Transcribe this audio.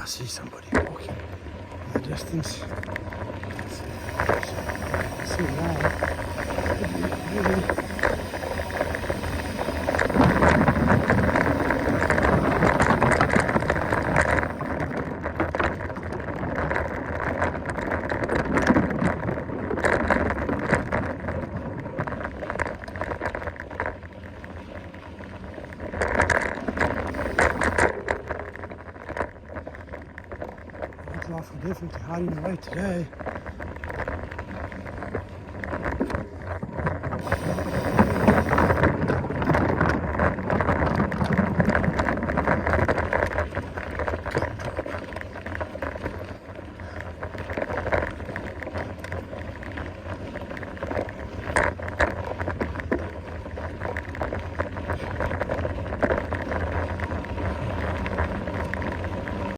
see somebody walking in the distance. Let's see now. Maybe. Awful different to hiding away today.